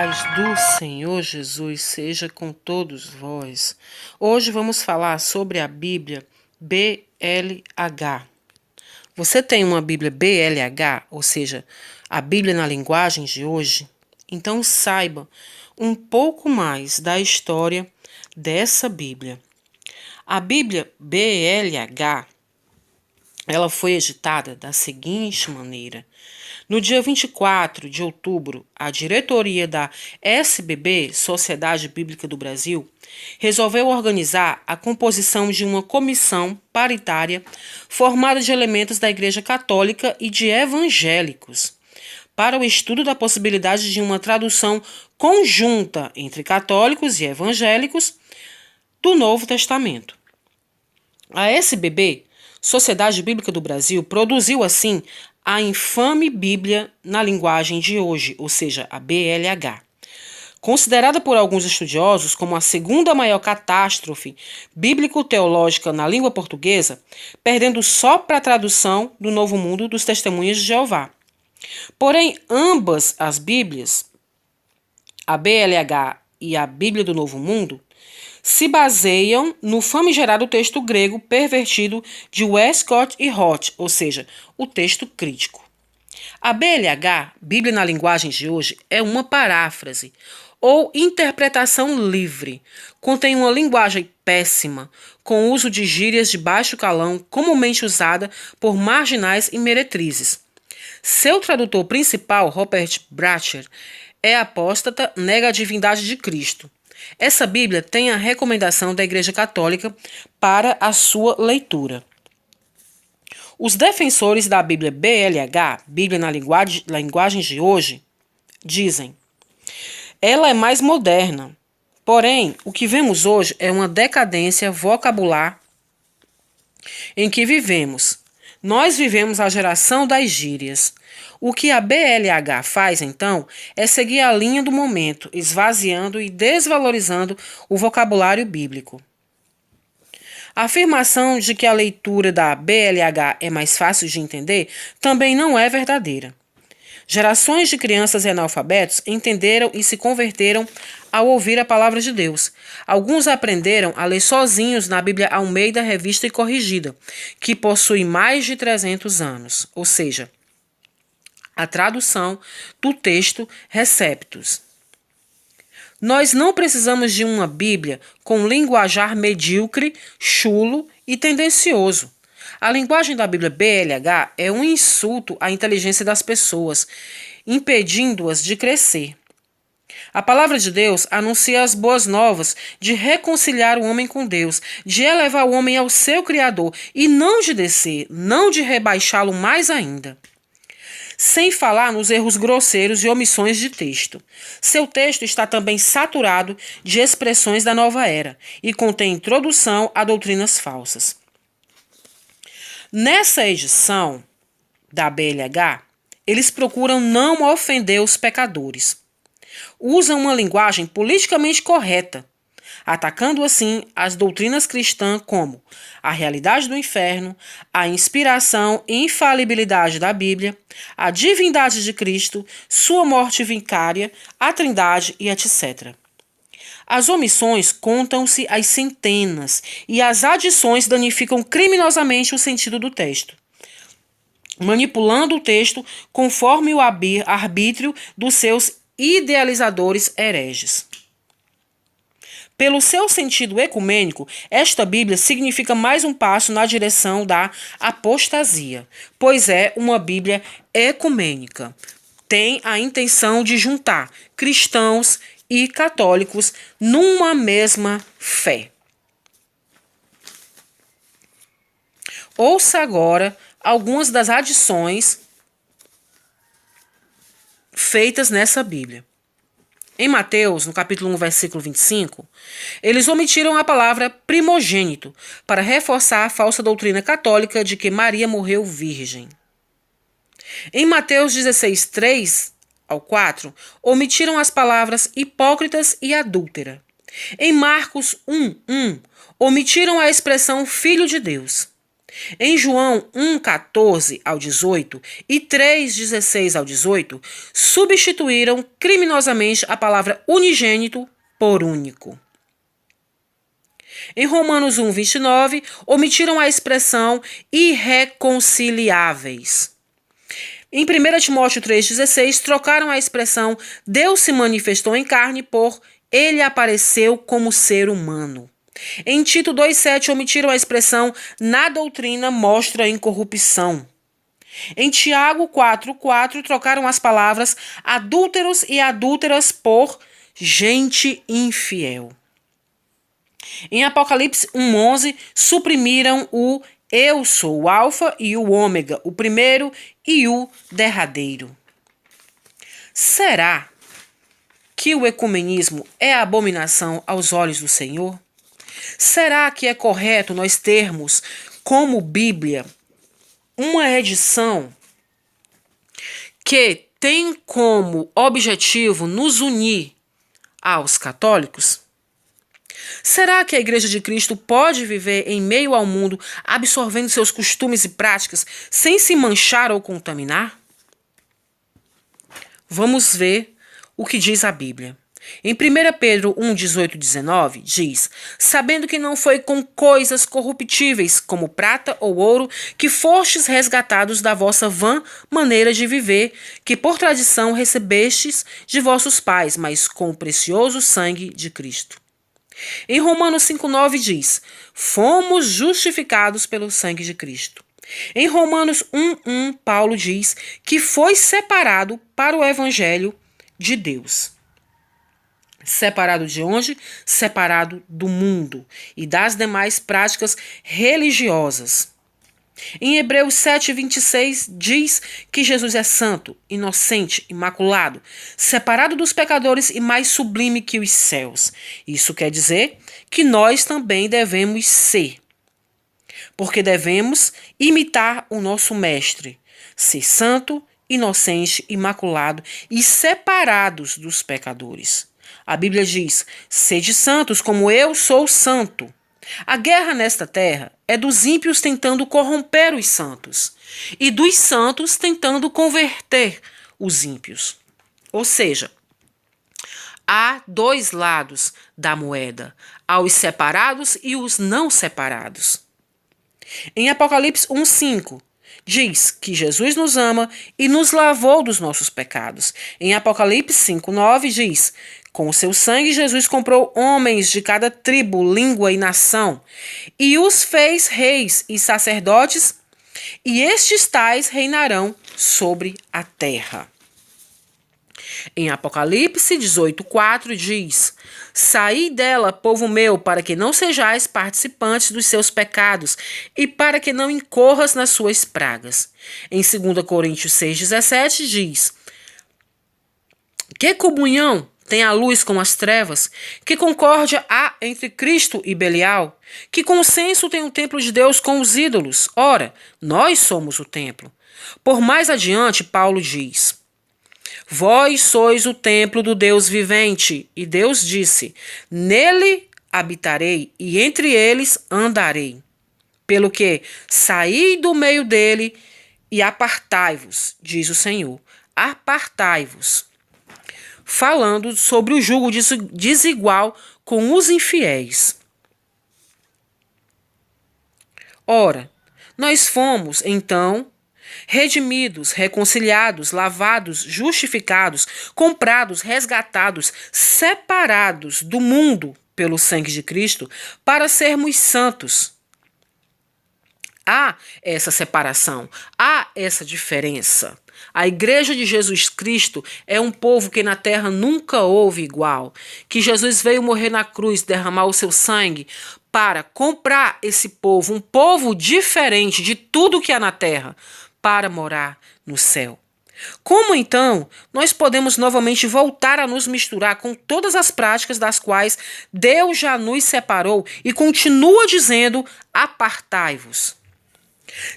paz do Senhor Jesus seja com todos vós. Hoje vamos falar sobre a Bíblia BLH. Você tem uma Bíblia BLH, ou seja, a Bíblia na linguagem de hoje? Então saiba um pouco mais da história dessa Bíblia. A Bíblia BLH, ela foi editada da seguinte maneira. No dia 24 de outubro, a diretoria da SBB, Sociedade Bíblica do Brasil, resolveu organizar a composição de uma comissão paritária formada de elementos da Igreja Católica e de evangélicos, para o estudo da possibilidade de uma tradução conjunta entre católicos e evangélicos do Novo Testamento. A SBB, Sociedade Bíblica do Brasil, produziu assim a infame Bíblia na linguagem de hoje, ou seja, a BLH. Considerada por alguns estudiosos como a segunda maior catástrofe bíblico-teológica na língua portuguesa, perdendo só para a tradução do Novo Mundo dos Testemunhas de Jeová. Porém, ambas as Bíblias, a BLH e a Bíblia do Novo Mundo, se baseiam no famigerado texto grego pervertido de Westcott e Hort, ou seja, o texto crítico. A BLH, Bíblia na linguagem de hoje, é uma paráfrase ou interpretação livre. Contém uma linguagem péssima, com uso de gírias de baixo calão comumente usada por marginais e meretrizes. Seu tradutor principal, Robert Bracher, é apóstata, nega a divindade de Cristo. Essa Bíblia tem a recomendação da Igreja Católica para a sua leitura. Os defensores da Bíblia BLH, Bíblia na linguagem de hoje, dizem: ela é mais moderna. Porém, o que vemos hoje é uma decadência vocabular em que vivemos. Nós vivemos a geração das gírias. O que a BLH faz, então, é seguir a linha do momento, esvaziando e desvalorizando o vocabulário bíblico. A afirmação de que a leitura da BLH é mais fácil de entender também não é verdadeira. Gerações de crianças e analfabetos entenderam e se converteram ao ouvir a palavra de Deus. Alguns aprenderam a ler sozinhos na Bíblia Almeida Revista e Corrigida, que possui mais de 300 anos, ou seja, a tradução do texto Receptus. Nós não precisamos de uma Bíblia com linguajar medíocre, chulo e tendencioso. A linguagem da Bíblia BLH é um insulto à inteligência das pessoas, impedindo-as de crescer. A palavra de Deus anuncia as boas novas de reconciliar o homem com Deus, de elevar o homem ao seu Criador e não de descer, não de rebaixá-lo mais ainda. Sem falar nos erros grosseiros e omissões de texto. Seu texto está também saturado de expressões da nova era e contém introdução a doutrinas falsas. Nessa edição da BLH, eles procuram não ofender os pecadores. Usam uma linguagem politicamente correta, atacando assim as doutrinas cristãs como a realidade do inferno, a inspiração e infalibilidade da Bíblia, a divindade de Cristo, sua morte vicária, a Trindade e etc. As omissões contam-se às centenas e as adições danificam criminosamente o sentido do texto, manipulando o texto conforme o arbítrio dos seus idealizadores hereges. Pelo seu sentido ecumênico, esta Bíblia significa mais um passo na direção da apostasia, pois é uma Bíblia ecumênica. Tem a intenção de juntar cristãos e católicos numa mesma fé. Ouça agora algumas das adições feitas nessa Bíblia. Em Mateus, no capítulo 1, versículo 25, eles omitiram a palavra primogênito para reforçar a falsa doutrina católica de que Maria morreu virgem. Em Mateus 16, 3 ao 4, omitiram as palavras hipócritas e adúltera. Em Marcos 1, 1, omitiram a expressão filho de Deus. Em João 1,14 ao 18 e 3,16 ao 18, substituíram criminosamente a palavra unigênito por único. Em Romanos 1,29, omitiram a expressão irreconciliáveis. Em 1 Timóteo 3,16, trocaram a expressão Deus se manifestou em carne por Ele apareceu como ser humano. Em Tito 2,7, omitiram a expressão na doutrina mostra incorrupção. Em Tiago 4,4, trocaram as palavras adúlteros e adúlteras por gente infiel. Em Apocalipse 1,11, suprimiram o eu sou o alfa e o ômega, o primeiro e o derradeiro. Será que o ecumenismo é abominação aos olhos do Senhor? Será que é correto nós termos como Bíblia uma edição que tem como objetivo nos unir aos católicos? Será que a Igreja de Cristo pode viver em meio ao mundo absorvendo seus costumes e práticas sem se manchar ou contaminar? Vamos ver o que diz a Bíblia. Em 1 Pedro 1, 18 e 19, diz: sabendo que não foi com coisas corruptíveis, como prata ou ouro, que fostes resgatados da vossa vã maneira de viver, que por tradição recebestes de vossos pais, mas com o precioso sangue de Cristo. Em Romanos 5,9 diz: fomos justificados pelo sangue de Cristo. Em Romanos 1,1, Paulo diz que foi separado para o evangelho de Deus. Separado de onde? Separado do mundo e das demais práticas religiosas. Em Hebreus 7,26 diz que Jesus é santo, inocente, imaculado, separado dos pecadores e mais sublime que os céus. Isso quer dizer que nós também devemos ser, porque devemos imitar o nosso mestre, ser santo, inocente, imaculado e separados dos pecadores. A Bíblia diz: sede santos como eu sou santo. A guerra nesta terra é dos ímpios tentando corromper os santos e dos santos tentando converter os ímpios. Ou seja, há dois lados da moeda: há os separados e os não separados. Em Apocalipse 1,5 diz que Jesus nos ama e nos lavou dos nossos pecados. Em Apocalipse 5,9 diz: com o seu sangue, Jesus comprou homens de cada tribo, língua e nação, e os fez reis e sacerdotes, e estes tais reinarão sobre a terra. Em Apocalipse 18,4 diz: saí dela, povo meu, para que não sejais participantes dos seus pecados, e para que não incorras nas suas pragas. Em 2 Coríntios 6,17 diz: que comunhão tem a luz com as trevas? Que concórdia há entre Cristo e Belial? Que consenso tem o templo de Deus com os ídolos? Ora, nós somos o templo. Por mais adiante, Paulo diz: vós sois o templo do Deus vivente. E Deus disse: nele habitarei e entre eles andarei. Pelo que saí do meio dele e apartai-vos, diz o Senhor. Apartai-vos. Falando sobre o jugo desigual com os infiéis. Ora, nós fomos, então, redimidos, reconciliados, lavados, justificados, comprados, resgatados, separados do mundo pelo sangue de Cristo, para sermos santos. Há essa separação, há essa diferença. A Igreja de Jesus Cristo é um povo que na terra nunca houve igual, que Jesus veio morrer na cruz, derramar o seu sangue para comprar esse povo, um povo diferente de tudo que há na terra, para morar no céu. Como então nós podemos novamente voltar a nos misturar com todas as práticas das quais Deus já nos separou e continua dizendo: apartai-vos?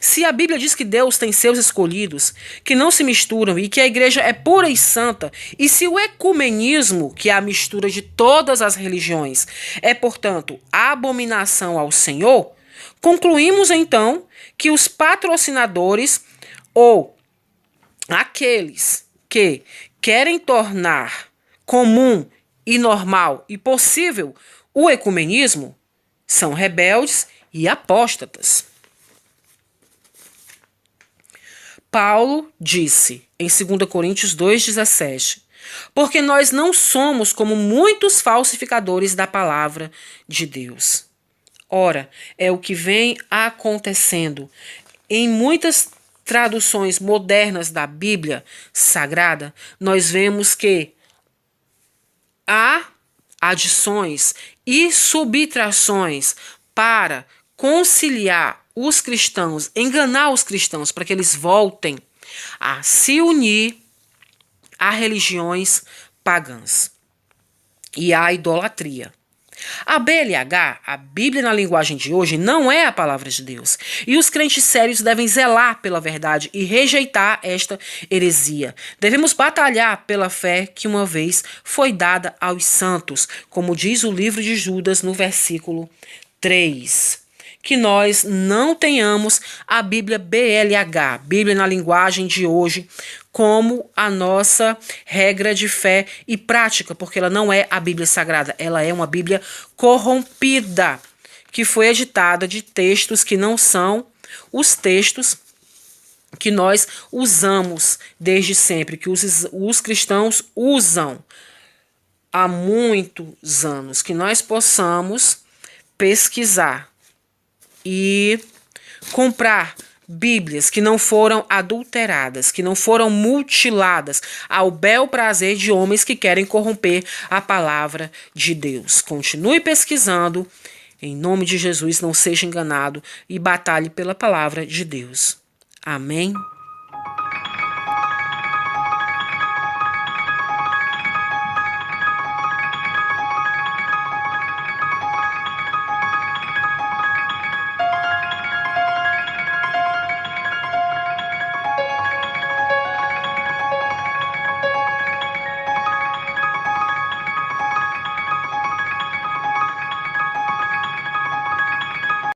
Se a Bíblia diz que Deus tem seus escolhidos, que não se misturam e que a igreja é pura e santa, e se o ecumenismo, que é a mistura de todas as religiões, é, portanto, abominação ao Senhor, Concluímos então que os patrocinadores ou aqueles que querem tornar comum e normal e possível o ecumenismo são rebeldes e apóstatas. Paulo disse em 2 Coríntios 2,17: porque nós não somos como muitos falsificadores da palavra de Deus. Ora, é o que vem acontecendo em muitas traduções modernas da Bíblia Sagrada. Nós vemos que há adições e subtrações para conciliar os cristãos, enganar os cristãos para que eles voltem a se unir a religiões pagãs e à idolatria. A BLH, a Bíblia na linguagem de hoje, não é a palavra de Deus. E os crentes sérios devem zelar pela verdade e rejeitar esta heresia. Devemos batalhar pela fé que uma vez foi dada aos santos, como diz o livro de Judas no versículo 3. Que nós não tenhamos a Bíblia BLH, Bíblia na linguagem de hoje, como a nossa regra de fé e prática, porque ela não é a Bíblia Sagrada, ela é uma Bíblia corrompida, que foi editada de textos que não são os textos que nós usamos desde sempre, que os cristãos usam há muitos anos, que nós possamos pesquisar e comprar Bíblias que não foram adulteradas, que não foram mutiladas ao bel prazer de homens que querem corromper a palavra de Deus. Continue pesquisando, em nome de Jesus, não seja enganado e batalhe pela palavra de Deus. Amém?